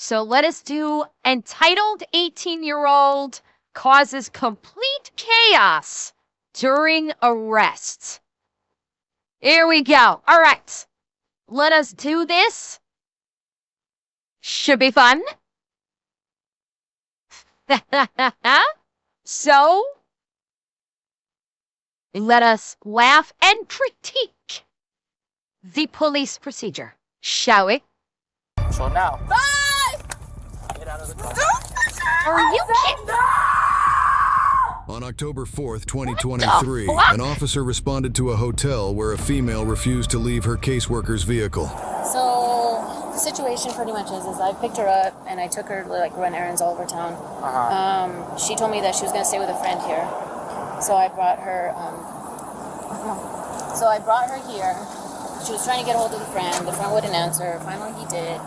So let us do entitled 18-year-old causes complete chaos during arrest. Here we go. All right. Let us do this. Should be fun. So, let us laugh and critique the police procedure, shall we? So now, Get out of the car. Are you kidding? On October 4th, 2023, an officer responded to a hotel where a female refused to leave her caseworker's vehicle. So the situation pretty much is I picked her up and I took her to like run errands all over town. She told me that she was gonna stay with a friend here, so I brought her. Here. She was trying to get a hold of the friend. The friend wouldn't answer. Finally, he did.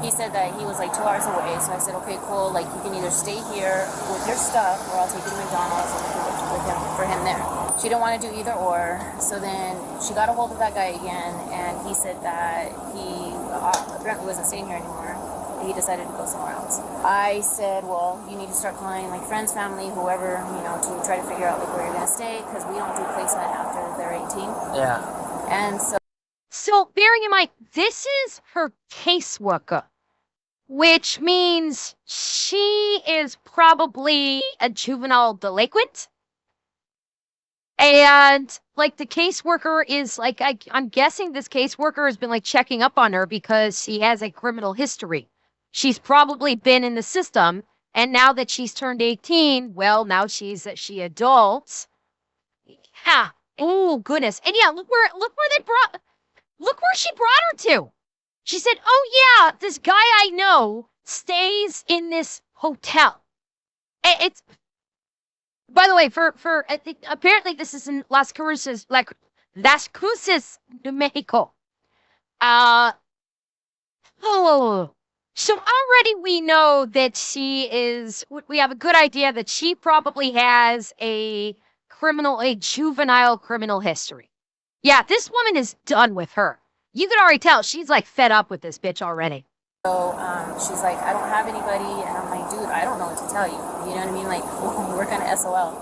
He said that he was like 2 hours away. So I said, okay, cool. Like you can either stay here with your stuff, or I'll take you to McDonald's and look for him there. She didn't want to do either or. So then she got a hold of that guy again, and he said that he apparently wasn't staying here anymore. He decided to go somewhere else. I said, well, you need to start calling like friends, family, whoever, to try to figure out like where you're gonna stay, because we don't do placement after they're 18. yeah. And So, bearing in mind, this is her caseworker, which means she is probably a juvenile delinquent. And, like, the caseworker is, like, I'm guessing this caseworker has been, like, checking up on her because she has a criminal history. She's probably been in the system, and now that she's turned 18, well, now she adult. Yeah. Oh, goodness. And yeah, look where she brought her to. She said, oh yeah, this guy I know stays in this hotel. It's, by the way, apparently this is in Las Cruces, New Mexico. So already we know that we have a good idea that she probably has a juvenile criminal history. Yeah, this woman is done with her. You can already tell she's like fed up with this bitch already. so she's like, I don't have anybody, and I'm like, dude, I don't know what to tell you. You know what I mean? Like, we're kind of SOL.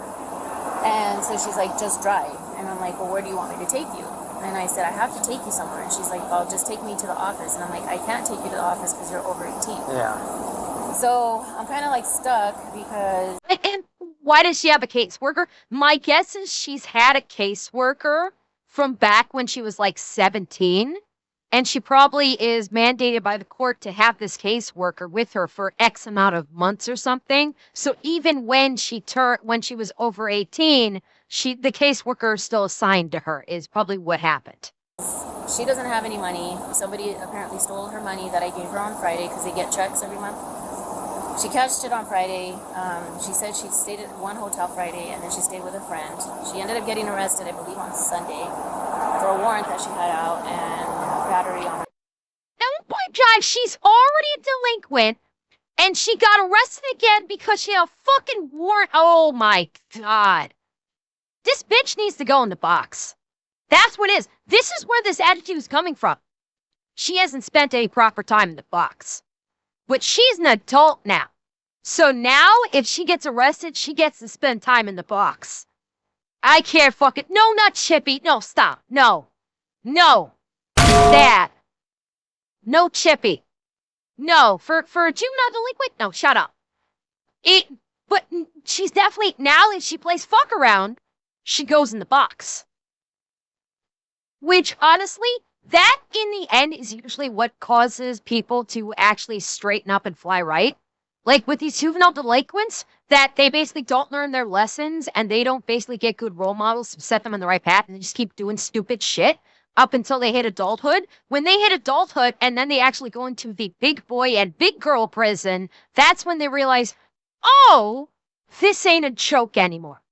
And so she's like, just drive. And I'm like, well, where do you want me to take you? And I said, I have to take you somewhere. And she's like, well, just take me to the office. And I'm like, I can't take you to the office because you're over 18. Yeah. So I'm kind of like stuck because... And why does she have a caseworker? My guess is she's had a caseworker from back when she was like 17. And she probably is mandated by the court to have this caseworker with her for X amount of months or something. So even when she was over 18, the caseworker is still assigned to her, is probably what happened. She doesn't have any money. Somebody apparently stole her money that I gave her on Friday because they get checks every month. She cashed it on Friday. She said she stayed at one hotel Friday, and then she stayed with a friend. She ended up getting arrested, I believe, on Sunday for a warrant that she had out and battery on her. Oh my God, she's already a delinquent, and she got arrested again because she had a fucking warrant. Oh my God. This bitch needs to go in the box. That's what it is. This is where this attitude is coming from. She hasn't spent any proper time in the box. But she's an adult now. So now, if she gets arrested, she gets to spend time in the box. I can't fucking... No, not Chippy. No, stop. No. No. That. No Chippy. No. For a juvenile delinquent? No, shut up. But she's definitely... Now, if she plays fuck around, she goes in the box. Which, honestly... That, in the end, is usually what causes people to actually straighten up and fly right. Like with these juvenile delinquents, that they basically don't learn their lessons and they don't basically get good role models to set them on the right path, and they just keep doing stupid shit up until they hit adulthood. When they hit adulthood and then they actually go into the big boy and big girl prison, that's when they realize, oh, this ain't a joke anymore.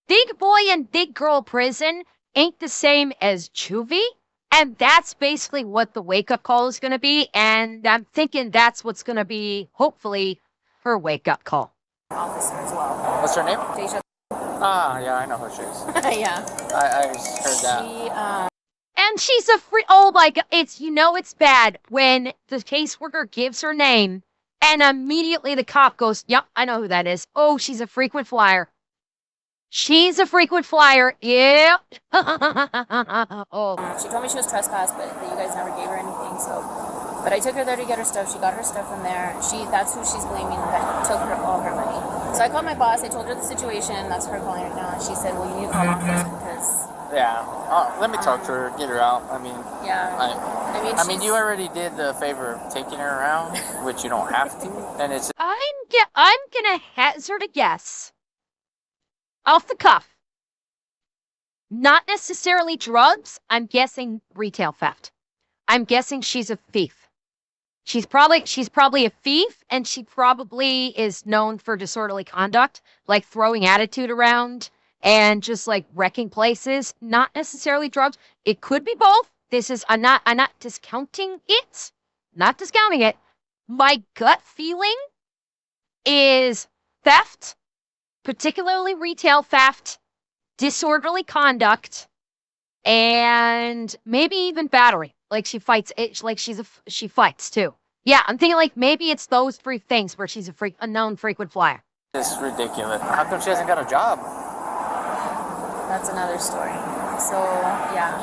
Big boy and big girl prison ain't the same as juvie. And that's basically what the wake-up call is going to be. And I'm thinking that's what's going to be, hopefully, her wake-up call. Officer as well. What's her name? Deja. Ah, yeah, I know who she is. Yeah. I heard that. And she's a free... Oh, my God. It's bad when the caseworker gives her name And immediately the cop goes, yep, I know who that is. Oh, she's a frequent flyer. She's a frequent flyer. Yep. Oh. She told me she was trespassed, but that you guys never gave her anything, so. But I took her there to get her stuff. She got her stuff from there. That's who she's blaming that took her all her money. So I called my boss. I told her the situation. That's her calling right now. And she said, well, you need to call law enforcement because... Yeah. Let me talk to her. Get her out. I mean... Yeah. I mean, you already did the favor of taking her around, which you don't have to. And it's... I'm gonna hazard a guess. Off the cuff. Not necessarily drugs. I'm guessing retail theft. I'm guessing she's a thief. She's probably a thief, and she probably is known for disorderly conduct, like throwing attitude around and just like wrecking places. Not necessarily drugs. It could be both. I'm not discounting it. Not discounting it. My gut feeling is theft, particularly retail theft, disorderly conduct, and maybe even battery. Like she fights it, like she fights too. Yeah, I'm thinking like maybe it's those three things where she's a known frequent flyer. It's ridiculous. How come she hasn't got a job? That's another story. So, yeah.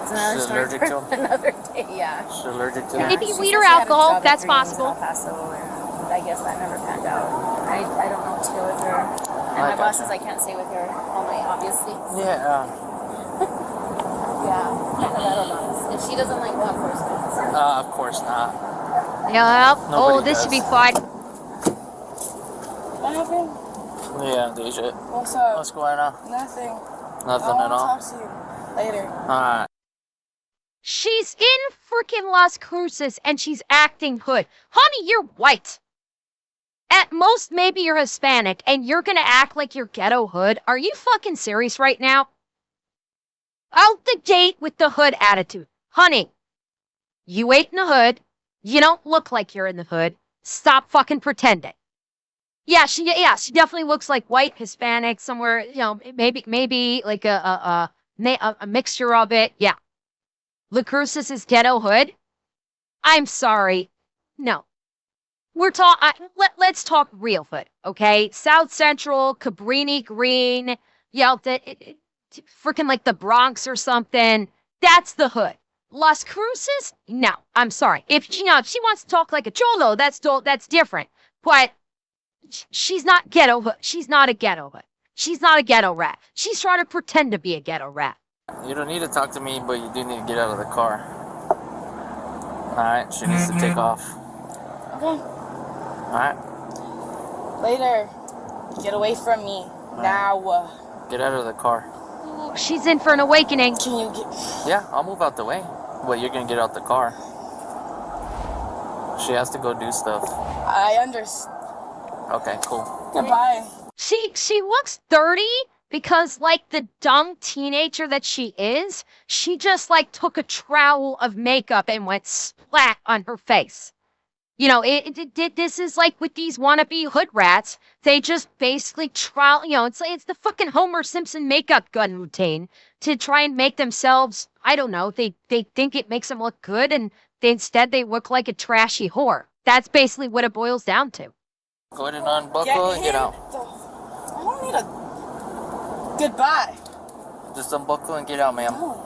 It's another She's story allergic for to 'em? another day, yeah. She's allergic to Yeah, it. Maybe she said weed she or had a alcohol, job at that's 3 Games possible. El Paso, and I guess that never panned out. I don't know what to do with her. And I my boss gotcha. says I can't stay with her all night, obviously. Yeah. Yeah, that'll not. And she doesn't like law enforcement. Of course not. Yeah. Oh, Nobody this should be does. fun. What happened? Yeah, Deja. What's up? What's going on? Nothing. Nothing I at want to all. talk to you later. Alright. She's in freaking Las Cruces and she's acting hood. Honey, you're white. At most, maybe you're Hispanic and you're gonna act like you're ghetto hood. Are you fucking serious right now? Out the gate with the hood attitude. Honey, you ain't in the hood. You don't look like you're in the hood. Stop fucking pretending. Yeah, she definitely looks like white, Hispanic, somewhere, maybe like a mixture of it. Yeah. La Cruces is ghetto hood. I'm sorry. No. Let's talk real hood, okay? South Central, Cabrini Green, freaking like the Bronx or something. That's the hood. Las Cruces? No, I'm sorry. If she wants to talk like a cholo, that's different. But she's not ghetto hood. She's not a ghetto hood. She's not a ghetto rat. She's trying to pretend to be a ghetto rat. You don't need to talk to me, but you do need to get out of the car. Alright, she needs to take off. Okay. Alright? Later. Get away from me. Now. Get out of the car. Ooh, she's in for an awakening. Can you get... Yeah, I'll move out the way. Well, you're gonna get out the car. She has to go do stuff. I understand. Okay, cool. Goodbye. She looks 30 because like the dumb teenager that she is, she just like took a trowel of makeup and went splat on her face. This is like with these wannabe hood rats. They just basically try, it's the fucking Homer Simpson makeup gun routine to try and make themselves, I don't know, they think it makes them look good and instead they look like a trashy whore. That's basically what it boils down to. Go ahead and unbuckle and get out. I don't need a... Goodbye. Just unbuckle and get out, ma'am. Oh.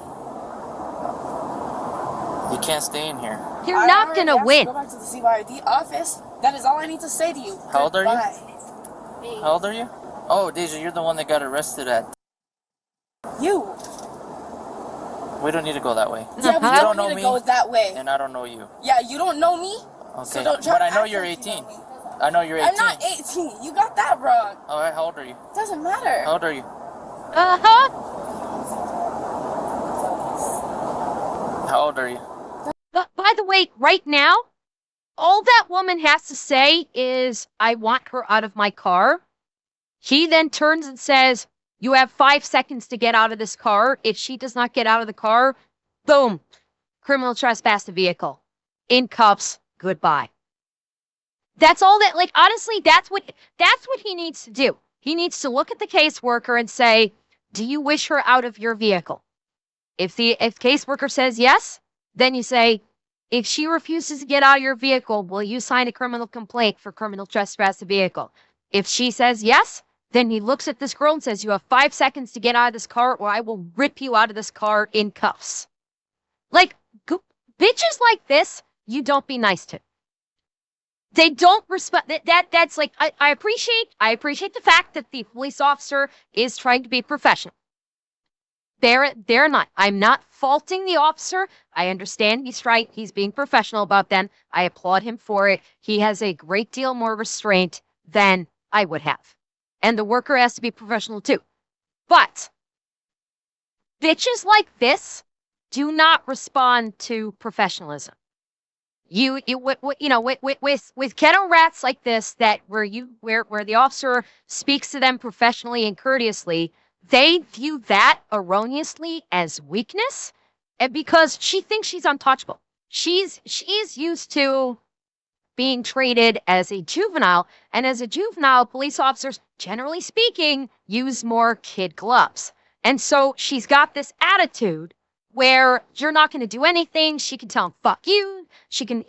You can't stay in here. You're I not already gonna asked win. to go back to the CYD office. That is all I need to say to you. How old are you? Goodbye. How old are you? Oh, Deja, you're the one that got arrested at... You. We don't need to go that way. Yeah, we Uh-huh. don't don't know need to me. go that way. And I don't know you. Yeah, you don't know me. Okay, So don't try but to I know act you're like you 18. know me. I know you're 18. I'm not 18. You got that wrong. Alright, how old are you? Doesn't matter. How old are you? Uh-huh. How old are you? But by the way, right now, all that woman has to say is, I want her out of my car. He then turns and says, you have 5 seconds to get out of this car. If she does not get out of the car, boom, criminal trespass the vehicle. In cuffs, goodbye. That's all that, like, honestly, that's what he needs to do. He needs to look at the caseworker and say, do you wish her out of your vehicle? If caseworker says yes, then you say, If she refuses to get out of your vehicle, will you sign a criminal complaint for criminal trespass of vehicle? If she says yes, then he looks at this girl and says, you have 5 seconds to get out of this car or I will rip you out of this car in cuffs. Like, bitches like this, you don't be nice to. They don't respect that's like, I appreciate the fact that the police officer is trying to be professional. They're not. I'm not faulting the officer. I understand he's right. He's being professional about them. I applaud him for it. He has a great deal more restraint than I would have. And the worker has to be professional too. But bitches like this do not respond to professionalism. With ghetto rats like this, that where the officer speaks to them professionally and courteously, they view that erroneously as weakness, and because she thinks she's untouchable. She's used to being treated as a juvenile, and as a juvenile, police officers, generally speaking, use more kid gloves. And so she's got this attitude where you're not going to do anything. She can tell him, fuck you. She can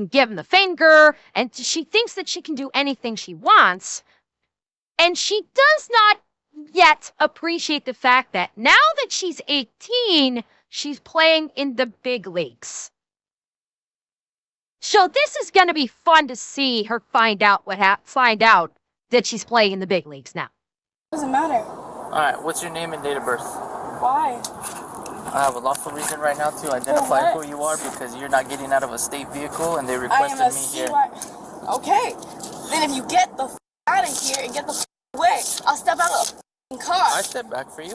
give him the finger, and she thinks that she can do anything she wants. And she does not yet appreciate the fact that now that she's 18, she's playing in the big leagues. So this is going to be fun to see her find out that she's playing in the big leagues now. Doesn't matter. All right, what's your name and date of birth? Why? I have a lawful reason right now to identify who you are because you're not getting out of a state vehicle and they I am requested a me here. Okay. Then if you get the out of here and get the away, I'll step out of the car. I step back for you.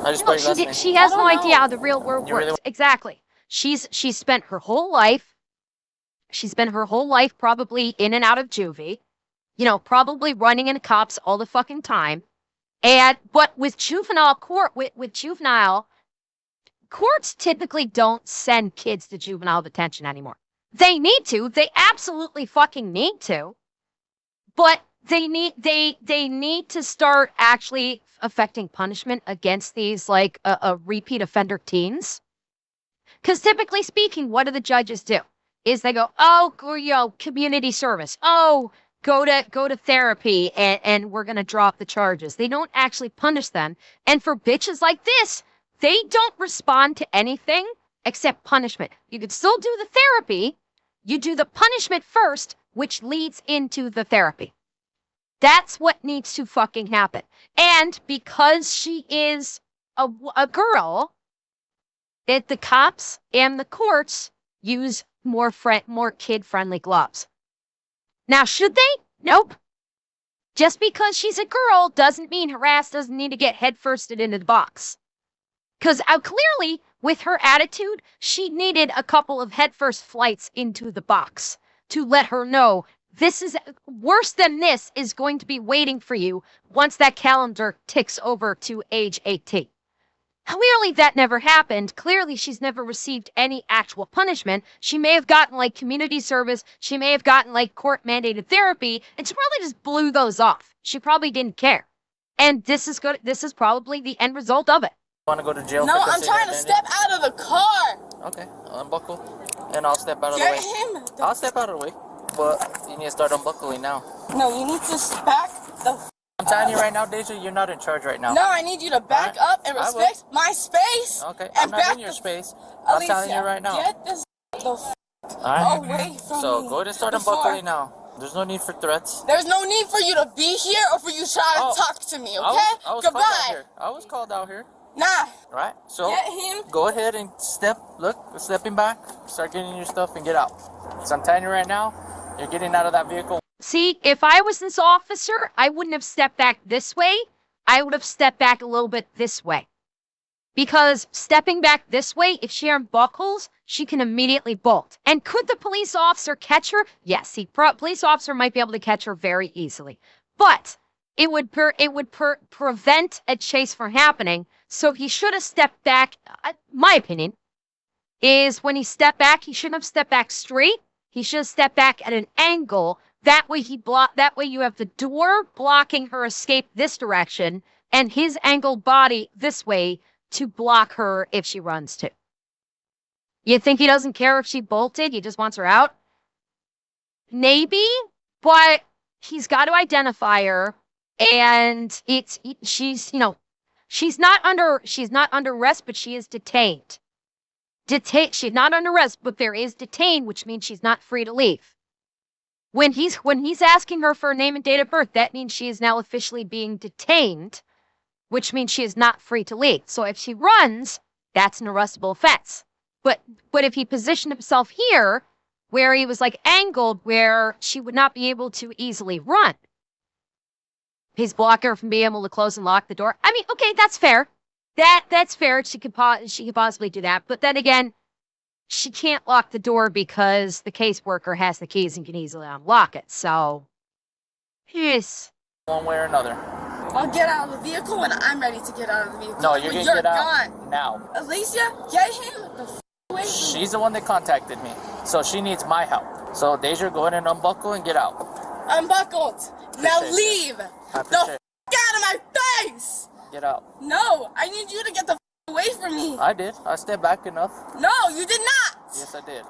I just put your last name. She has I no don't idea know. how the real world You works. really- Exactly. She's spent her whole life probably in and out of juvie, probably running into cops all the fucking time. But with juvenile courts typically don't send kids to juvenile detention anymore. They need to. They absolutely fucking need to. But they need to start actually affecting punishment against these like repeat offender teens. Because typically speaking, what do the judges do? Is they go, community service. Oh, go to therapy and we're going to drop the charges. They don't actually punish them. And for bitches like this, they don't respond to anything except punishment. You could still do the therapy. You do the punishment first, which leads into the therapy. That's what needs to fucking happen. And because she is a girl, that the cops and the courts use more kid-friendly gloves. Now, should they? Nope. Just because she's a girl doesn't mean harassed doesn't need to get head-firsted into the box. Because clearly, with her attitude, she needed a couple of head-first flights into the box to let her know this is worse than this is going to be waiting for you once that calendar ticks over to age 18. Clearly, that never happened. Clearly, she's never received any actual punishment. She may have gotten, like, community service. She may have gotten, like, court-mandated therapy. And she probably just blew those off. She probably didn't care. And this is good. This is probably the end result of it. Want to go to jail? No, for I'm trying to step out of the car. Okay, I'll unbuckle, and I'll step out of the Get way. him. I'll step out of the way, but you need to start unbuckling now. No, you need to back the. I'm telling you right now, Deja, you're not in charge right now. No, I need you to back Alright, up and I will. respect my space. Okay, and I'm not back in your the- space. I'm telling you right now. Get this the Alright? away from So me. go ahead and start before- unbuckling now. There's no need for threats. There's no need for you to be here or for you to try Oh, to talk to me, okay? I was called out Goodbye. here. I was called out here. Nah. Right? So Get him. go ahead and stepping back, start getting your stuff and get out. So I'm telling you right now, you're getting out of that vehicle. See, if I was this officer, I wouldn't have stepped back this way. I would have stepped back a little bit this way. Because stepping back this way, if she unbuckles, she can immediately bolt. And could the police officer catch her? Yes, the police officer might be able to catch her very easily. But it would prevent a chase from happening. So he should have stepped back. My opinion is when he stepped back, he shouldn't have stepped back straight. He should have stepped back at an angle. That way you have the door blocking her escape this direction and his angled body this way to block her if she runs too. You think he doesn't care if she bolted? He just wants her out? Maybe, but he's got to identify her, and she's she's not under arrest, but she is detained. She's not under arrest, but there is detained, which means she's not free to leave. When he's asking her for her name and date of birth, that means she is now officially being detained, which means she is not free to leave. So if she runs, that's an arrestable offense. But if he positioned himself here, where he was like angled, where she would not be able to easily run, he's blocking her from being able to close and lock the door. I mean, okay, that's fair. That's fair. She could possibly do that. But then again, she can't lock the door because the caseworker has the keys and can easily unlock it. So, yes. One way or another. I'll get out of the vehicle when I'm ready to get out of the vehicle. No, you're gonna get out now. Alicia, get him the away from me. She's the one that contacted me, so she needs my help. So Deja, go ahead and unbuckle and get out. Unbuckled. Now Appreciate leave. I The appreciate out of my face. Get out. No, I need you to get the away from me. I did. I stepped back enough. No, you did not. Yes, I did.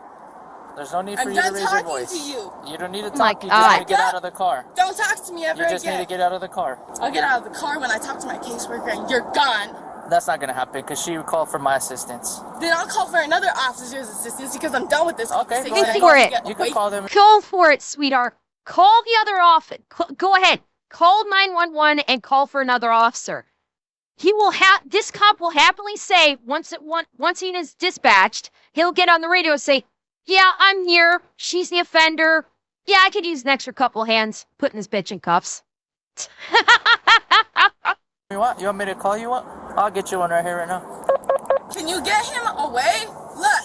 There's no need for I'm you to done raise your talking voice. to you. You don't need to my talk. You just need to God. get out of the car. Don't talk to me ever You just again. need to get out of the car. I'll get out of the car when I talk to my caseworker and you're gone. That's not gonna happen because she called for my assistance. Then I'll call for another officer's assistance because I'm done with this Okay, conversation. go ahead. I For need to it. get You away can call them. Go for it, sweetheart. Call the other office. Go ahead. Call 911 and call for another officer. This cop will happily say, once he is dispatched, he'll get on the radio and say, yeah, I'm here. She's the offender. Yeah, I could use an extra couple hands putting this bitch in cuffs. You want me to call you up? I'll get you one right here right now. Can you get him away? Look,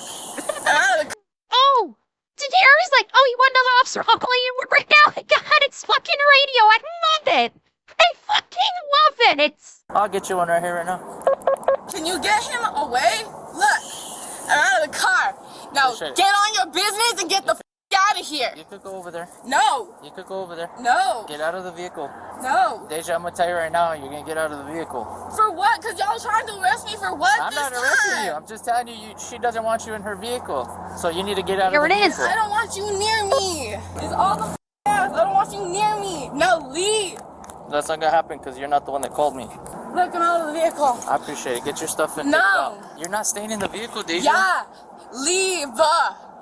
I'm out of the Oh, Harry's like, oh, you want another officer? I'll call you right now. God, it's fucking radio. I love it. I fucking love it. I'll get you one right here right now. Can you get him away? Look, I'm out of the car. Now Appreciate it. get on your business and get the out of here. You could go over there. No, You could go over there. no, Get out of the vehicle. no. Deja, I'm gonna tell you right now, you're gonna get out of the vehicle. For what? Because y'all trying to arrest me for what I'm this not arresting time? you. I'm just telling you, she doesn't want you in her vehicle. So you need to get out Here of the it is. vehicle. I don't want you near me. It's all the ass. I don't want you near me. No, leave. That's not gonna happen because you're not the one that called me. Look, I'm out of the vehicle. I appreciate it. Get your stuff and No. get it out. You're not staying in the vehicle, Deja. Yeah, leave.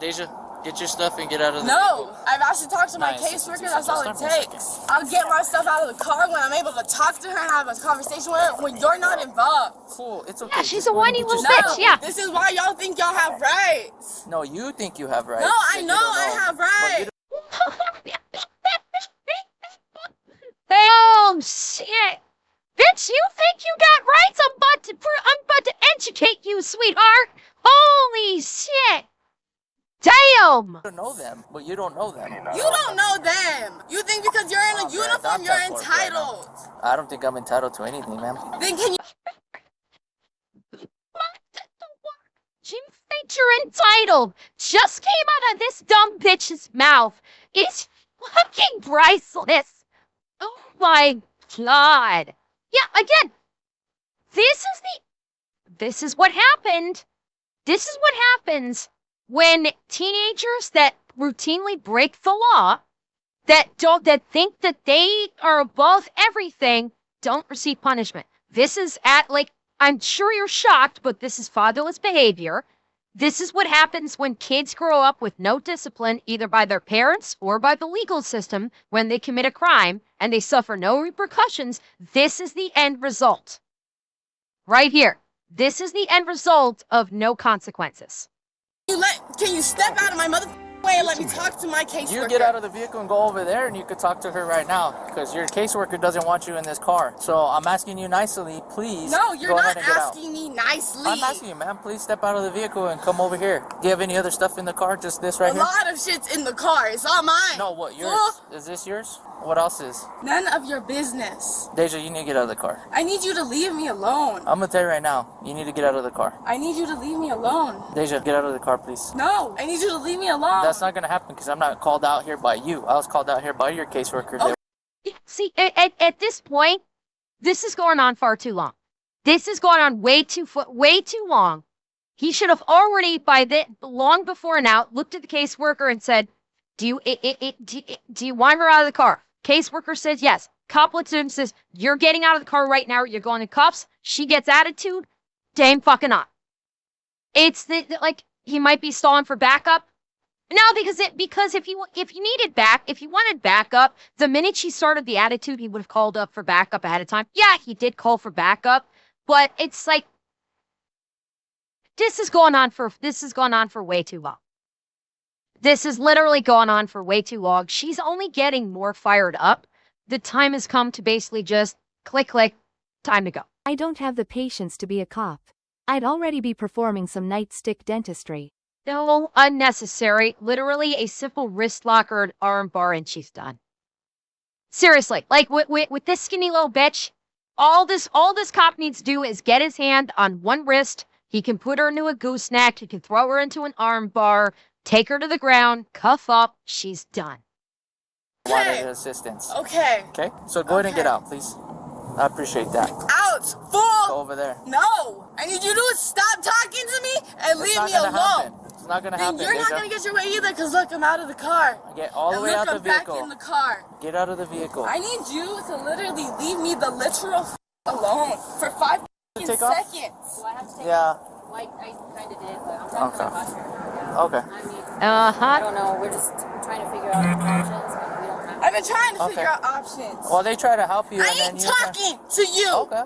Deja, get your stuff and get out of the No, vehicle. I've actually talked to my Nice. caseworker. That's all it Just stop for a takes. I'll get my stuff out of the car when I'm able to talk to her and have a conversation with her when you're not involved. Cool, it's okay. Yeah, she's Just a go ahead whiny and get little your bitch, stuff. yeah. This is why y'all think y'all have rights. No, you think you have rights. No, but I you know don't I have But you rights. Oh, shit. Bitch, you think you got rights? I'm about to educate you, sweetheart. Holy shit. Damn. don't know them, but you don't know them. You don't know them. You think because you're in a Oh, man, uniform, not you're that far right entitled. I don't think I'm entitled to anything, ma'am. Then can you? You think you're entitled? Just came out of this dumb bitch's mouth. It's fucking priceless. Oh my god. Yeah, again, this is what happened. This is what happens when teenagers that routinely break the law, that think that they are above everything, don't receive punishment. This is I'm sure you're shocked, but this is fatherless behavior. This is what happens when kids grow up with no discipline, either by their parents or by the legal system, when they commit a crime and they suffer no repercussions. This is the end result. Right here. This is the end result of no consequences. Can you step out of my mother way and let me talk to my caseworker? You get out of the vehicle and go over there and you could talk to her right now because your caseworker doesn't want you in this car. So I'm asking you nicely, please. No, you're go not ahead and get out. asking me nicely. I'm asking you, ma'am, please step out of the vehicle and come over here. Do you have any other stuff in the car? Just this right A here? lot of shit's in the car. It's all mine. No, what, yours? Fool. Is this yours? What else is? None of your business. Deja, you need to get out of the car. I need you to leave me alone. I'm gonna tell you right now, you need to get out of the car. I need you to leave me alone. Deja, get out of the car, please. No, I need you to leave me alone. That's not gonna happen because I'm not called out here by you. I was called out here by your caseworker. Okay. See, at this point, this is going on far too long. This is going on way too long. He should have already, long before now, looked at the caseworker and said, do you want her out of the car? Caseworker says yes. Cop looks at him and says, you're getting out of the car right now. You're going to cuffs. She gets attitude. Damn fucking not. It's like he might be stalling for backup. No, because if he wanted backup, the minute she started the attitude, he would have called up for backup ahead of time. Yeah, he did call for backup, but it's like this has gone on for way too long. This has literally gone on for way too long. She's only getting more fired up. The time has come to basically just click, time to go. I don't have the patience to be a cop. I'd already be performing some nightstick dentistry. No, unnecessary. Literally a simple wrist lock or an arm bar and she's done. Seriously, like with this skinny little bitch, all this cop needs to do is get his hand on one wrist. He can put her into a gooseneck. He can throw her into an arm bar, take her to the ground, cuff up. She's done. Okay. Wanted assistance. Okay. Okay, so go ahead and get out, please. I appreciate that. Out, fool! Go over there. No! I need you to stop talking to me and leave me alone. Happen. It's not gonna happen. Then you're not gonna get your way either, because look, I'm out of the car. Get all the way out the vehicle. I'm back in the car. Get out of the vehicle. I need you to literally leave me the literal alone for 5 Take off? seconds. Do I have to take Yeah. Like, I kind of did, but I'm talking Okay. about posture. Okay. I mean, Uh-huh. I don't know. We're just trying to figure out options, but we don't have. I've been trying to Okay. figure out options. Well, they try to help you, I and then ain't you. talking to you. Okay.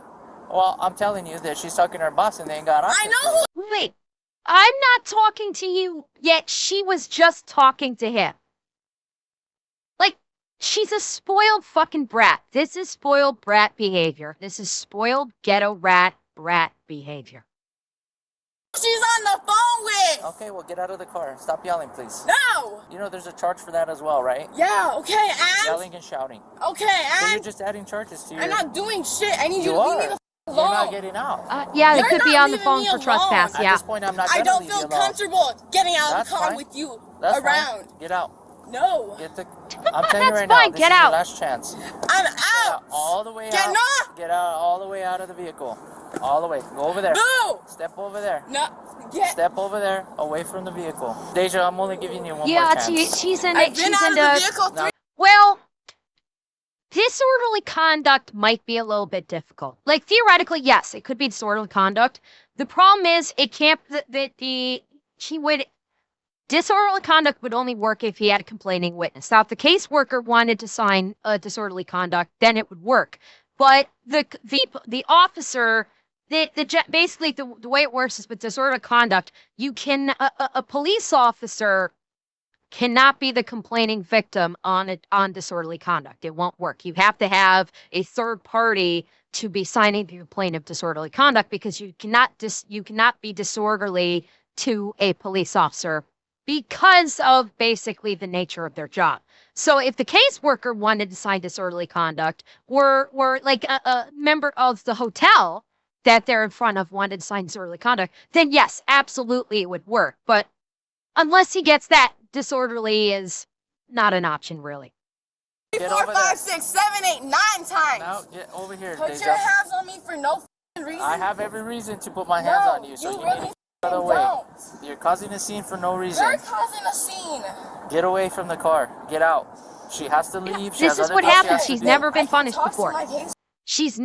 Well, I'm telling you that she's talking to her boss, and they ain't got options. I know who. Wait, I'm not talking to you, yet she was just talking to him. Like, she's a spoiled fucking brat. This is spoiled brat behavior. This is spoiled ghetto brat behavior. She's on the phone with. Okay, well, get out of the car. Stop yelling, please. No. You know there's a charge for that as well, right? Yeah. Okay. And. Yelling and shouting. Okay. So And. you're just adding charges to your. I'm not doing shit. I need you You to leave me are. the You're alone. not getting out. Yeah, they You're could be not on the leaving phone me for alone. trespass, At yeah. this point, I'm not I gonna don't leave feel you alone. comfortable getting out of That's the car fine. with you That's around. Fine. Get out. No. Get the. I'm telling you That's right fine, now. This get is out. your last chance. I'm Get out. out all the way Get out. no. Get out all the way out of the vehicle. All the way. Go over there. No. Step over there. No. Get. Step over there, away from the vehicle. Deja, I'm only giving you one more Yeah, chance. she's in I've it. been She's out of the into. vehicle 3. Well, disorderly conduct might be a little bit difficult. Like, theoretically, yes, it could be disorderly conduct. The problem is, it can't, disorderly conduct would only work if he had a complaining witness. Now, if the caseworker wanted to sign a disorderly conduct, then it would work. But the officer, basically the way it works is with disorderly conduct, you can, a police officer cannot be the complaining victim on disorderly conduct. It won't work. You have to have a third party to be signing the complaint of disorderly conduct, because you cannot be disorderly to a police officer because of basically the nature of their job. So if the caseworker wanted to sign disorderly conduct, or like a member of the hotel that they're in front of wanted to sign disorderly conduct, then yes, absolutely it would work. But unless he gets that, disorderly is not an option, really. Get 4, over 5, there. 6, 7, 8, 9 times. Now, get over here, Put Deja. your hands on me for no reason. I have every reason to put my hands on you, so you need really to get out of the way. don't. You're causing a scene for no reason. You're causing a scene. Get away from the car. Get out. She has to leave. She This has is other what things she happens. has to She's do. never been I can punished talk to before. my case- She's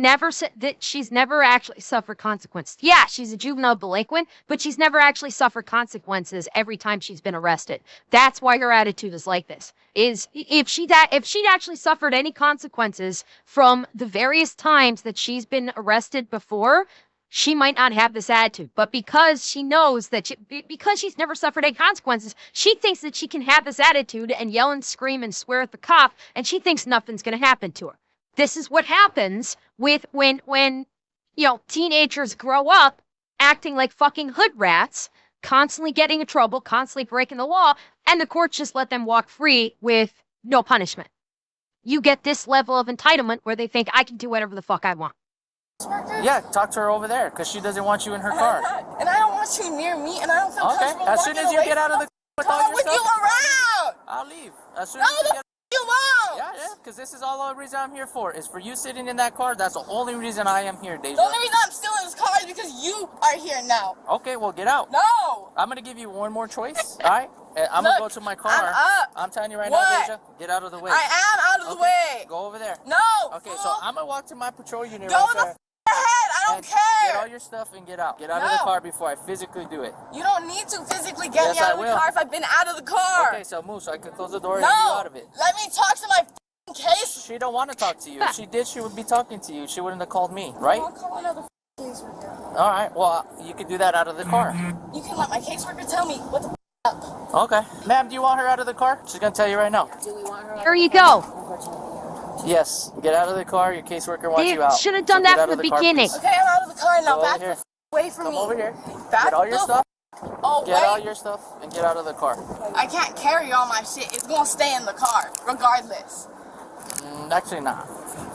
never actually suffered consequences. Yeah, she's a juvenile delinquent, but she's never actually suffered consequences every time she's been arrested. That's why her attitude is like this. Is if she'd actually suffered any consequences from the various times that she's been arrested before, she might not have this attitude. But because she knows that because she's never suffered any consequences, she thinks that she can have this attitude and yell and scream and swear at the cop, and she thinks nothing's going to happen to her. This is what happens with when teenagers grow up acting like fucking hood rats, constantly getting in trouble, constantly breaking the law, and the courts just let them walk free with no punishment. You get this level of entitlement where they think, I can do whatever the fuck I want. Yeah, talk to her over there, because she doesn't want you in her car. And I don't want you near me, and I don't feel Okay, comfortable as soon walking as you away get out of the from car with all your with stuff, you around. I'll leave. As soon No, as you the get you won't. Yeah, Because this is all the reason I'm here for. Is for you sitting in that car. That's the only reason I am here, Deja. The only reason I'm still in this car is because you are here now. Okay, well, get out. No. I'm going to give you one more choice, all right? I'm going to go to my car. I'm up. I'm telling you right What? now, Deja, get out of the way. I am out of the way. Go over there. No. Okay, fool. so I'm going to walk to my patrol unit Go right the there. ahead. I don't and care. Get all your stuff and get out. Get out of No. the car before I physically do it. You don't need to physically get Yes, me out I of the will. car if I've been out of the car. Okay, so move so I can close the door and No. get you out of it. Let me talk to my f***ing case. She don't want to talk to you. If she did, she would be talking to you. She wouldn't have called me, right? I'll call another caseworker. All right, well, you could do that out of the car. You can let my caseworker tell me what the up. Okay. Ma'am, do you want her out of the car? She's going to tell you right now. Do we want her? Here you go. Unfortunately, Yes. Get out of the car. Your caseworker wants They you out. should have done So get that out from of the car, beginning. please. Okay, I'm out of the car now. Go Back over here. away from Come me. over here. Back Get all your the stuff. Oh, Get all wait. your stuff and get out of the car. I can't carry all my shit. It's gonna stay in the car, regardless. Actually, not.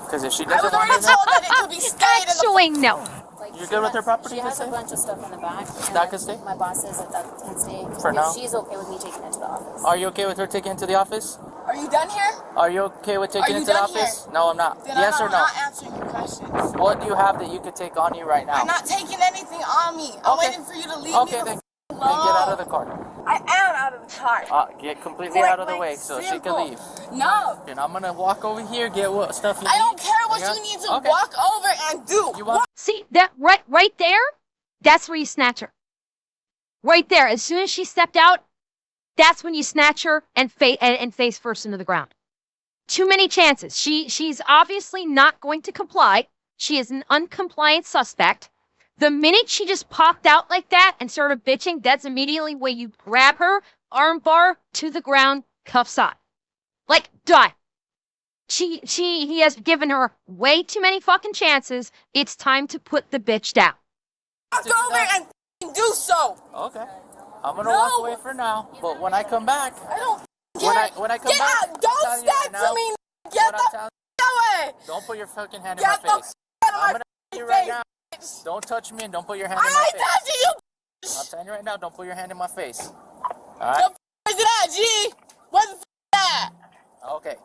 Because if she I doesn't was want already it, told that it could be stayed in the Actually, no. like, You're she good with has- her property, She has you a say? bunch of stuff in the back. and That can stay? My boss says that can stay. For if now? She's okay with me taking it to the office. Are you okay with her taking it to the office? Are you done here? Are you okay with taking Are it you to the done here? office? No, I'm not. Then Yes I'm or no? not answering your questions. What do you have that you could take on you right now? I'm not taking anything on me. I'm Okay. waiting for you to leave Okay, me then the get out of the car. I am out of the car. Get completely out of the Quick, way so she simple. can leave. No. And I'm gonna walk over here, get what stuff you need. I don't care what Yeah? you need to Okay. walk over and do. You want? See that right there? That's where you snatch her. Right there. As soon as she stepped out, that's when you snatch her and face first into the ground. Too many chances. She's obviously not going to comply. She is an uncompliant suspect. The minute she just popped out like that and started bitching, that's immediately where you grab her, armbar to the ground, cuffs on. Like, done. He has given her way too many fucking chances. It's time to put the bitch down. Walk over and f***ing do so. Okay. I'm gonna No. walk away for now, but when I come back, I don't when I care. come Get back, out. I'm Don't telling you right step now, to me. what Get I'm the telling f*** away. don't put your fucking hand in Get my the face. f*** out of I'm my gonna tell you f***ing right face. now. Don't touch me and don't put your hand in I my ain't face. touching you. I'm telling you right now, don't put your hand in my face. The Alright? f*** is it at, G? What the f*** is that? Okay.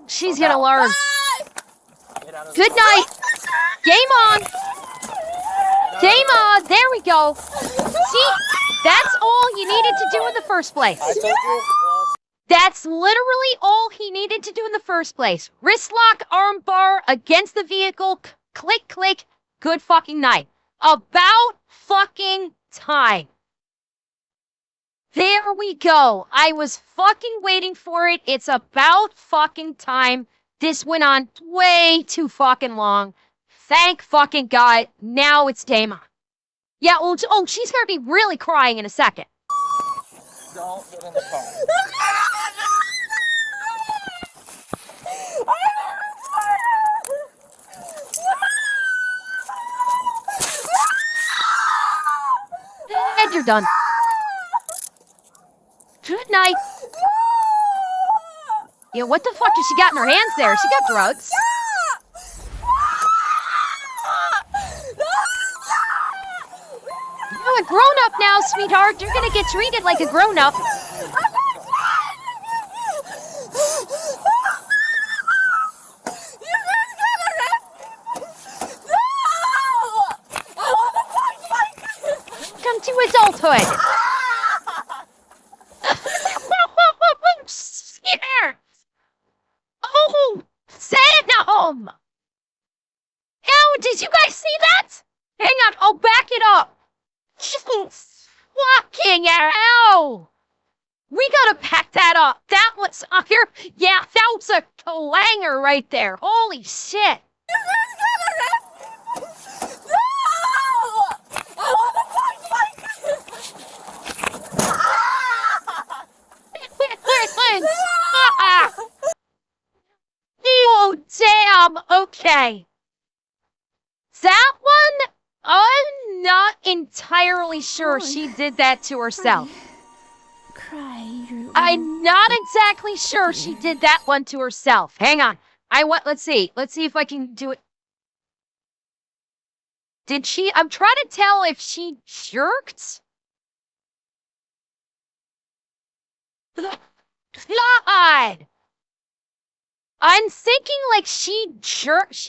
She's So gonna now- learn. Bye. Get out of Good the car. night. Game on. Game on. There we go. See, that's all you needed to do in the first place. I told you. Well, That's literally all he needed to do in the first place. Wrist lock, arm bar against the vehicle. Click, click. Good fucking night. About fucking time. There we go. I was fucking waiting for it. It's about fucking time. This went on way too fucking long. Thank fucking God. Now it's Dama. Yeah, oh, she's gonna be really crying in a second. don't get in the car. And you're done. Good night. Yeah, what the fuck does she got in her hands there? She got drugs. You're a grown-up now, sweetheart. You're gonna get treated like a grown-up. Come to adulthood. Here. Oh, Sam! Oh, did you guys see that? Hang on, I'll back it up. Fucking hell! We gotta pack that up. That was here. Yeah, that was a clanger right there. Holy shit! Oh, damn. Okay. That one, I'm not entirely sure she did that to herself. I'm not exactly sure she did that one to herself. Hang on. Let's see. Let's see if I can do it. Did she? I'm trying to tell if she jerked. God! I'm thinking like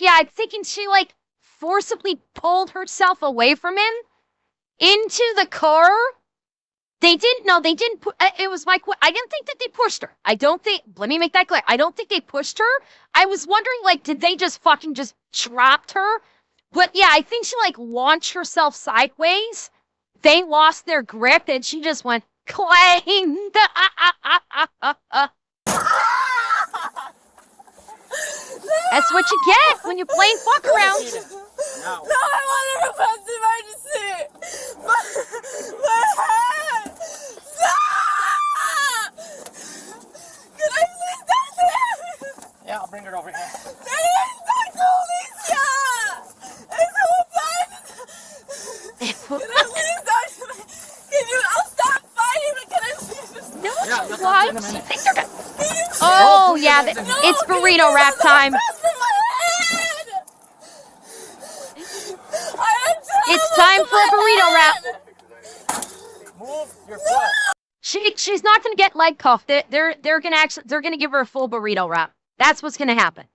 I'm thinking she like forcibly pulled herself away from him into the car. They didn't put, it was my, I didn't think that they pushed her. Let me make that clear. I don't think they pushed her. I was wondering, like, did they just fucking just dropped her? But yeah, I think she like launched herself sideways. They lost their grip and she just went clang. That's what you get when you're playing fuck around. No, I want to request emergency. My head. Stop! Can I please talk to him? Yeah, I'll bring her over here. Can I talk to Alicia? It's so bad. Can I please talk to him? I'll stop fighting, but can I please just... No, Yeah, you'll talk to why? her in a minute. I think they're gonna... Oh, yeah, it's burrito wrap time. It's time for a burrito wrap. Move your foot. She's not gonna get leg cuffed. They're gonna give her a full burrito wrap. That's what's gonna happen.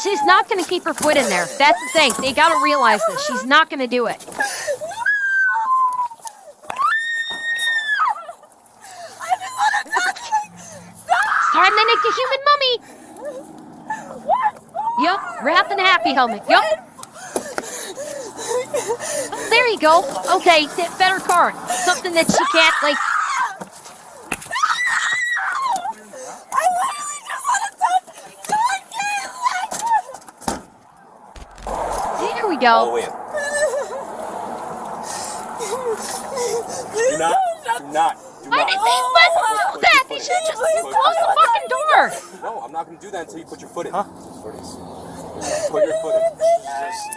She's not gonna keep her foot in there. That's the thing. They gotta realize this. She's not gonna do it. Time to make a human mummy. Yup, wrapped in a happy helmet. Yup. Oh, there you go. Okay, better card. Something that she can't like. There we go. All in. Do not. Why did they let them do that? They should just close the fucking door. No, I'm not going to do that until you put your foot in. Huh? Put your foot in.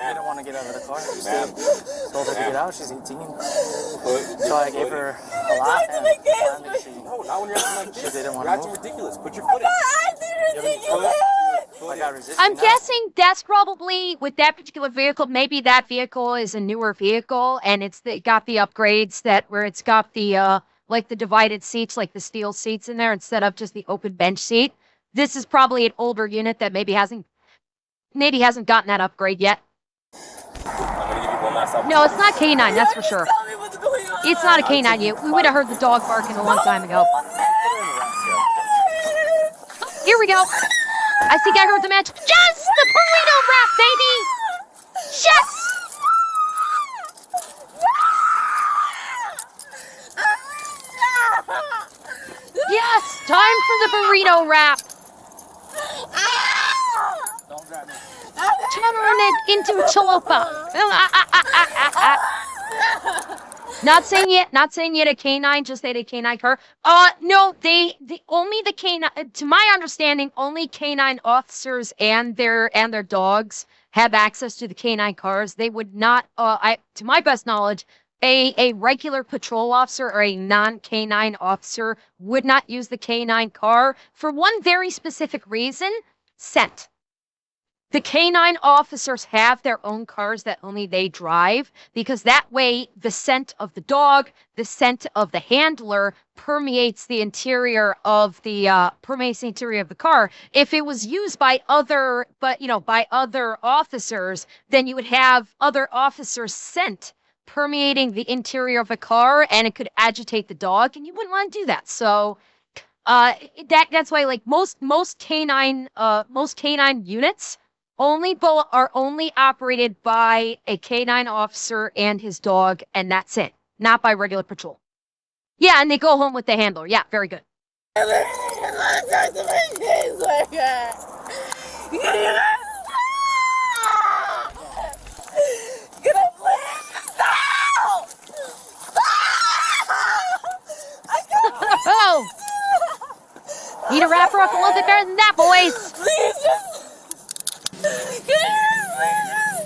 I don't want to get out of the car. Ma'am. Told her to get out. She's 18. Put So I gave her a lot. And No, not when you're acting like this. She didn't want You're to acting move. ridiculous. Put your foot in. I got resistance. I'm guessing that's probably with that particular vehicle. Maybe that vehicle is a newer vehicle, and it got the upgrades where it's got the like the divided seats, like the steel seats in there instead of just the open bench seat. This is probably an older unit that maybe hasn't gotten that upgrade yet. I'm going to give you one last opportunity. No, it's not K9, that's for sure. It's not a K9 yet. We would have heard the dog barking a long time ago. Here we go. I think I heard the match. Yes! The burrito wrap, baby! Yes! Yes! Time for the burrito wrap. Don't grab me. Turn it into a chalupa. Not saying yet a K9, just a K9 car. No, only the K9, to my understanding, only K9 officers and their dogs have access to the K9 cars. They would not, to my best knowledge, a regular patrol officer or a non-K9 officer would not use the K9 car for one very specific reason: scent. The K9 officers have their own cars that only they drive, because that way the scent of the dog, the scent of the handler permeates the interior of the car. If it was used by other officers, then you would have other officers' scent permeating the interior of a car, and it could agitate the dog, and you wouldn't want to do that. So that's why, like, most K9 units are only operated by a K9 officer and his dog, and that's it. Not by regular patrol. Yeah, and they go home with the handler. Yeah, very good. Oh! Need to wrap her up a little bit better than that, boys. Please just... Can you please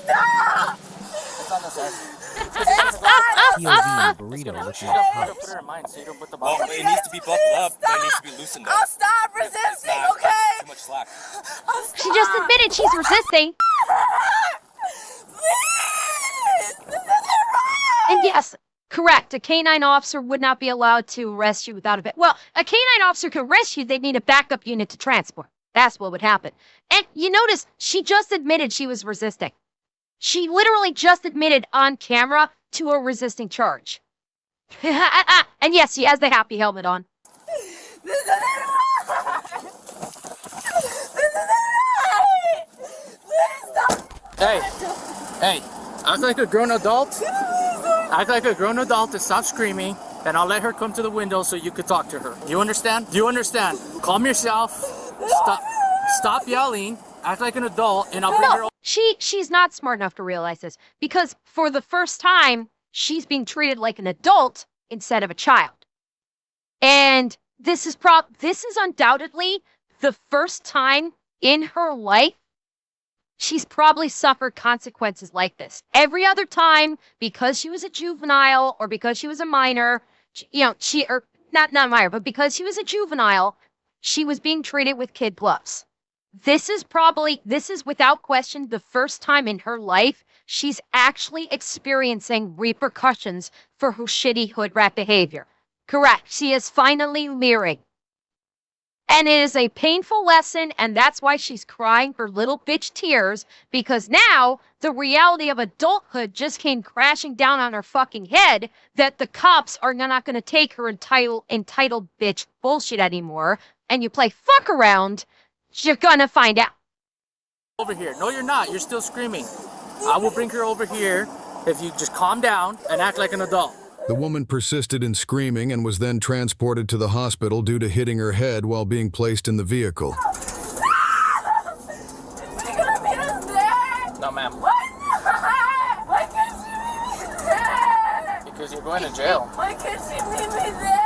stop? It's on the side. POV burrito with She your don't pops. put her in mind, so you don't put the Well, bottom. it needs to be buckled up, but it needs to be loosened up. I'll stop resisting, okay? Too much slack. I'll stop. She just admitted she's resisting. Please! This isn't right! Correct. A canine officer would not be allowed to arrest you without a bit. Well, a canine officer could arrest you. They'd need a backup unit to transport. That's what would happen. And you notice she just admitted she was resisting. She literally just admitted on camera to a resisting charge. And yes, she has the happy helmet on. This isn't right! This isn't right! Please stop! Hey, act like a grown adult. Act like a grown adult and stop screaming, and I'll let her come to the window so you could talk to her. You understand? Do you understand? Calm yourself. Stop yelling. Act like an adult, and I'll bring her over. She's not smart enough to realize this because for the first time, she's being treated like an adult instead of a child. And this is undoubtedly the first time in her life she's probably suffered consequences like this. Every other time, because she was a juvenile or because she was a minor, not minor, but because she was a juvenile, she was being treated with kid gloves. This is without question the first time in her life she's actually experiencing repercussions for her shitty hood rat behavior. Correct. She is finally leering. And it is a painful lesson, and that's why she's crying her little bitch tears, because now the reality of adulthood just came crashing down on her fucking head that the cops are not going to take her entitled bitch bullshit anymore, and you play fuck around, you're gonna find out. Over here. No, you're not. You're still screaming. I will bring her over here if you just calm down and act like an adult. The woman persisted in screaming and was then transported to the hospital due to hitting her head while being placed in the vehicle. Is she gonna meet us there? No, ma'am. Why not? Why can't she meet me there? Because you're going to jail. Why can't she meet me there?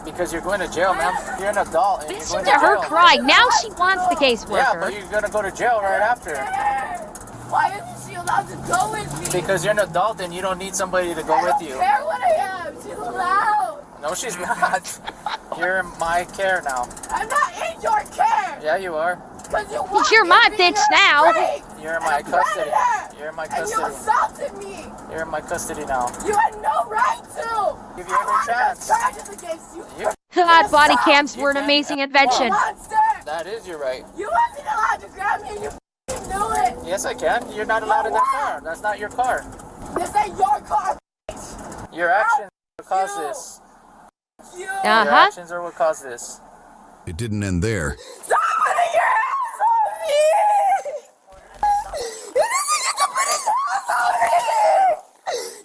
Because you're going to jail, ma'am. You're an adult and you're Listen going to to her jail. cry. Now she wants the caseworker. Yeah, but you're going to go to jail right after. Why isn't she allowed to go with me? Because you're an adult and you don't need somebody to go with you. I don't care what I am. She's allowed. No, she's not. You're in my care now. I'm not in your care. Yeah, you are. Because you Because you're my bitch now. You're in my custody. You're in my And you custody. assaulted me. You're in my custody now. You had no right to. Give you every chance. Charges against you. God, body cams were an amazing You invention. monster. That is your right. You wasn't allowed to grab me and you f***ing knew it. Yes, I can. You're not allowed in that car. That's not your car. This ain't your car. Your actions will cause this. You. Your Uh-huh. actions are what caused this. It didn't end there. Stop putting your hands on me. You doesn't get to put his hands on me.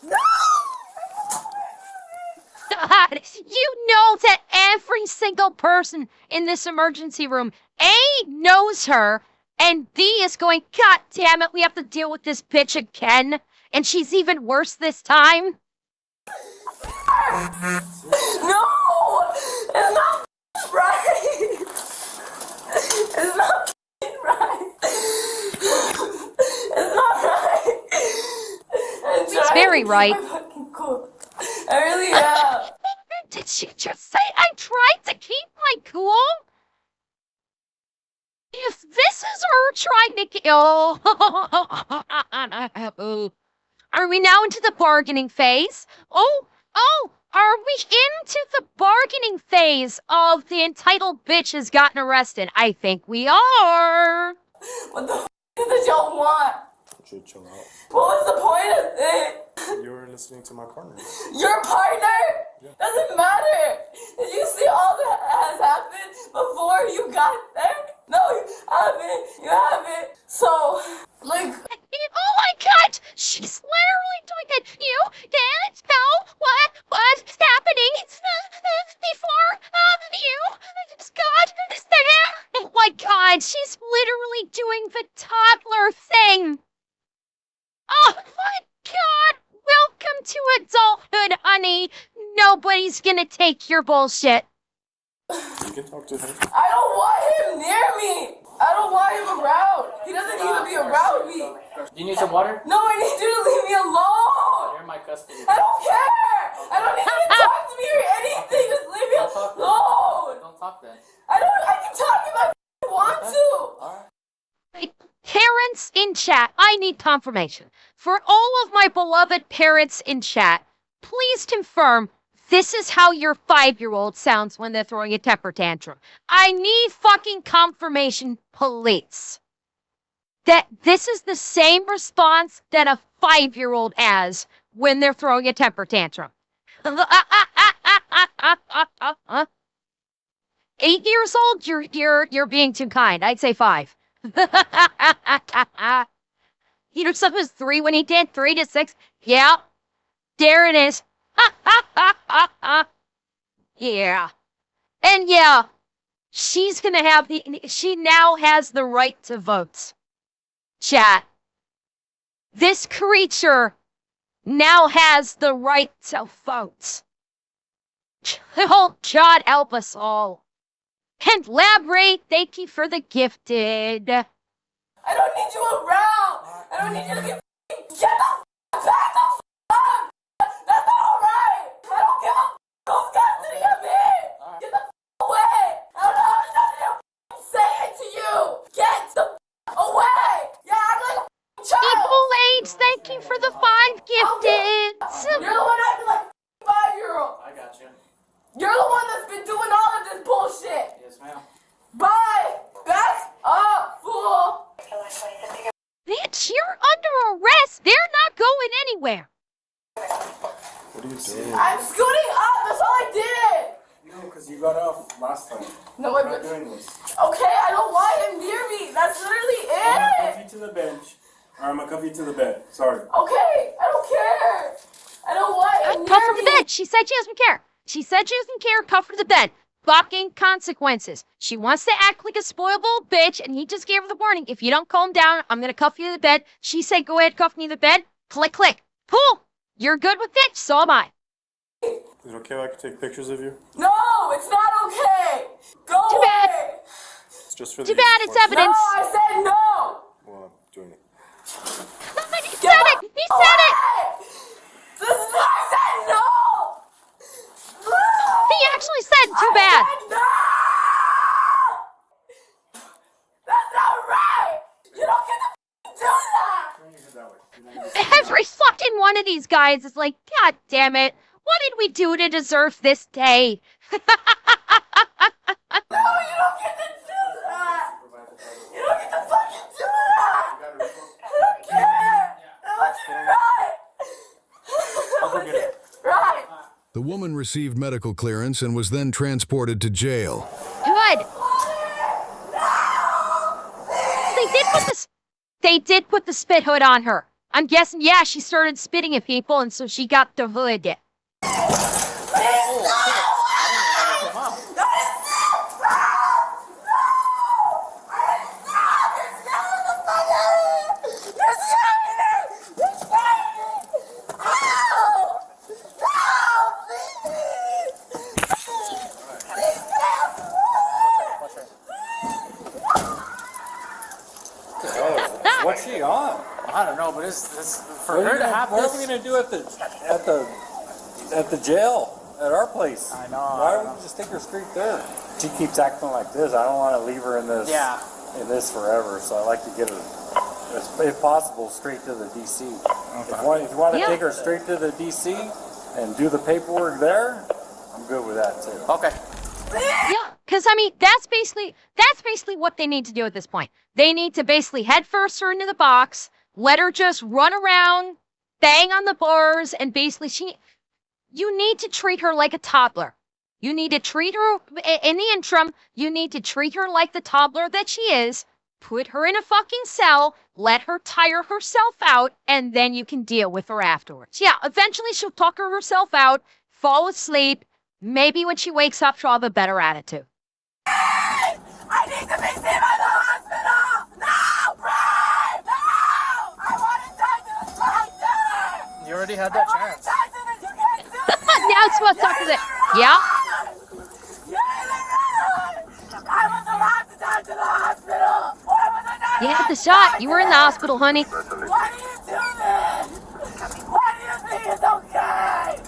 No. God, you know that every single person in this emergency room, A, knows her, and B, is going, God damn it, we have to deal with this bitch again. And she's even worse this time. No. It's not right. It's not right. It's not right. It's very right. I really am. Did she just say I tried to keep my cool? If this is her trying to kill... Are we now into the bargaining phase? Oh, are we into the bargaining phase of the entitled bitch has gotten arrested? I think we are. What the f*** did y'all want? Should chill out. What was the point of it? You were listening to my partner. Your partner? Doesn't matter. Did you see all that has happened before you got there? No, you haven't. You haven't. So, like... Oh my God! She's literally doing it. You can't tell what's happening before you. God is there. Oh my God! She's literally doing the toddler thing. Oh my God! Welcome to adulthood, honey. Nobody's gonna take your bullshit. You can talk to him. I don't want him near me. I don't want him around. He doesn't need to be around me. You need some water? No, I need you to leave me alone. You're in my custody. I don't care. I don't need you to talk to me or anything. Just leave me alone. Don't talk then. I can talk if I want to. Alright. Parents in chat, I need confirmation. For all of my beloved parents in chat, please confirm this is how your 5-year-old sounds when they're throwing a temper tantrum. I need fucking confirmation, police, that this is the same response that a 5-year-old has when they're throwing a temper tantrum. 8 years old, you're being too kind. I'd say 5. You know, someone was 3 when he did 3 to 6. Yeah, there it is. Yeah, and yeah, she's gonna have she now has the right to vote. Chat. This creature now has the right to vote. Oh, God help us all. And Labrate, thank you for the gifted. I don't need you around. I don't need you to be get the back the fuck. That's not alright. I don't give a who's custody of me. Get the away. I don't know how to say it to you. Get the away. Yeah, I'm like a child. Equal age, thank you for the 5 gifted. You're the one acting like a 5-year-old. I got you. You're the one that's been doing all of this bullshit. Yes, ma'am. Bye. Back up, fool. Bitch, you're under arrest. They're not going anywhere. What are you doing? I'm scooting up. That's all I did. No, because you got off last time. No, We're not doing this. Okay, I don't want him near me. That's literally I'm gonna it. cuff you to the bench. Or I'm gonna cuff you to the bed. Sorry. Okay, I don't care. I don't want him Cuff her near to me. bed. She said she doesn't care. She said she doesn't care. Cuff her to bed. Fucking consequences. She wants to act like a spoilable bitch, and he just gave her the warning. If you don't calm down, I'm gonna cuff you to the bed. She said, go ahead, cuff me to the bed. Click, click. Cool. You're good with it. So am I. Is it okay if I can take pictures of you? No, it's not okay. Go Too away. bad. It's just for Too the bad it's enforcement. evidence. No, I said no. Well, I'm doing it. He said it. He said it. This is not, I said no. He actually said too bad. No. That's not right. You don't get to do that. Every fucking one of these guys is like, God damn it. What did we do to deserve this day? No, you don't get to do that. You don't get to fucking do that. I don't care. That wasn't right. Right. The woman received medical clearance and was then transported to jail. Good. They did put the spit hood on her. I'm guessing, yeah, she started spitting at people, and so she got the hood. What's she on? I don't know, but it's for What her are, to have what this. are we gonna do at the jail at our place? I know. Why don't we just take her straight there? She keeps acting like this. I don't want to leave her in this. Yeah. In this forever. So I like to get her, if possible, straight to the DC. Okay. If you want to Yeah. take her straight to the DC and do the paperwork there, I'm good with that too. Okay. Yeah, because I mean, that's basically what they need to do at this point. They need to basically head first her into the box, let her just run around, bang on the bars, and basically you need to treat her like a toddler. You need to treat her, in the interim, you need to treat her like the toddler that she is, put her in a fucking cell, let her tire herself out, and then you can deal with her afterwards. Yeah, eventually she'll tucker herself out, fall asleep. Maybe when she wakes up, she'll have a better attitude. I need to be seen by the hospital! No, Brian! No! I want to talk to the doctor! You already had that chance. Talk to the, you can't do this! Now it's supposed to talk to the... Yeah? You're in the wrong! I was allowed to talk to the hospital! Why was I not You allowed had the to shot. talk You to were in the them? hospital, honey. Why do you do this? Why do you think it's okay?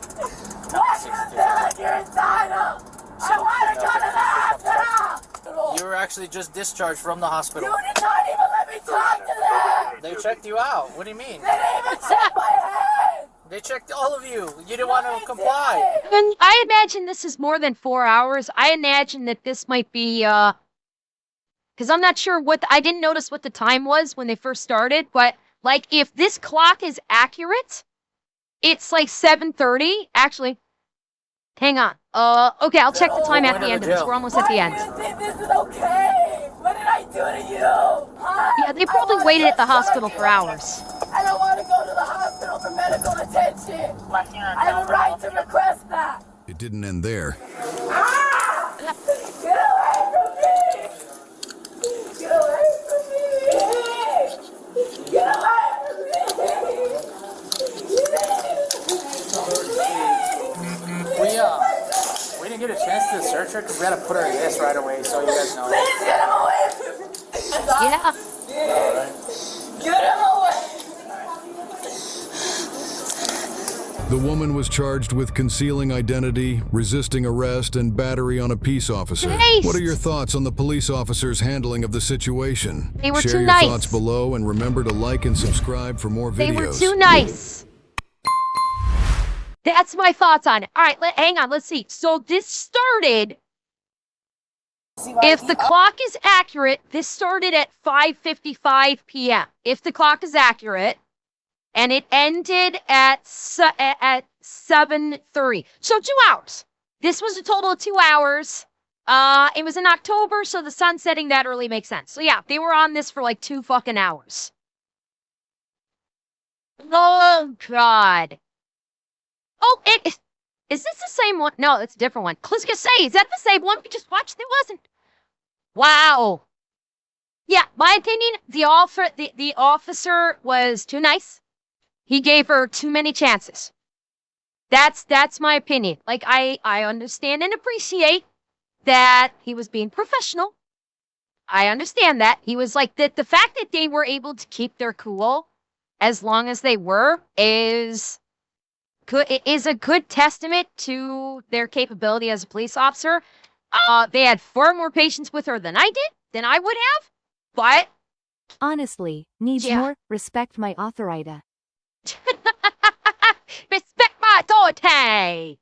Why do you feel like you're entitled? I want to go to the hospital! You were actually just discharged from the hospital. You did not even let me talk to them! They checked you out. What do you mean? They didn't even check my head! They checked all of you. You didn't want to comply. And I imagine this is more than 4 hours. I imagine that this might be, because I'm not sure I didn't notice what the time was when they first started, but, like, if this clock is accurate, it's like 7:30. Actually, hang on. Okay, I'll check the time at the end of this. We're almost at the end. Why do you think this is okay? What did I do to you? Huh? Yeah, they probably waited at the hospital for hours. I don't want to go to the hospital for medical attention. I have a right to request that. It didn't end there. Ah! Get away from me! Get away from me! Get away We didn't get a chance to search her because we had to put her in this right away, so you guys know. Please get him away from me! Yeah. Get him away! The woman was charged with concealing identity, resisting arrest, and battery on a peace officer. Nice. What are your thoughts on the police officer's handling of the situation? They were Share too your nice. thoughts below and remember to like and subscribe for more videos. They were too nice. That's my thoughts on it. All right, hang on. Let's see. So this started, if the clock is accurate, this started at 5:55 p.m. If the clock is accurate, and it ended at 7:30. So 2 hours. This was a total of 2 hours. It was in October, so the sun setting that early makes sense. So yeah, they were on this for like 2 fucking hours. Oh, God. Oh, is this the same one? No, it's a different one. I was gonna say, is that the same one we just watched? It wasn't. Wow. Yeah, my opinion, the officer was too nice. He gave her too many chances. That's my opinion. Like, I understand and appreciate that he was being professional. I understand that. He was like, the fact that they were able to keep their cool as long as they were is a good testament to their capability as a police officer. They had far more patience with her than I would have, but Honestly, needs Yeah. more respect my authorita. respect my authority.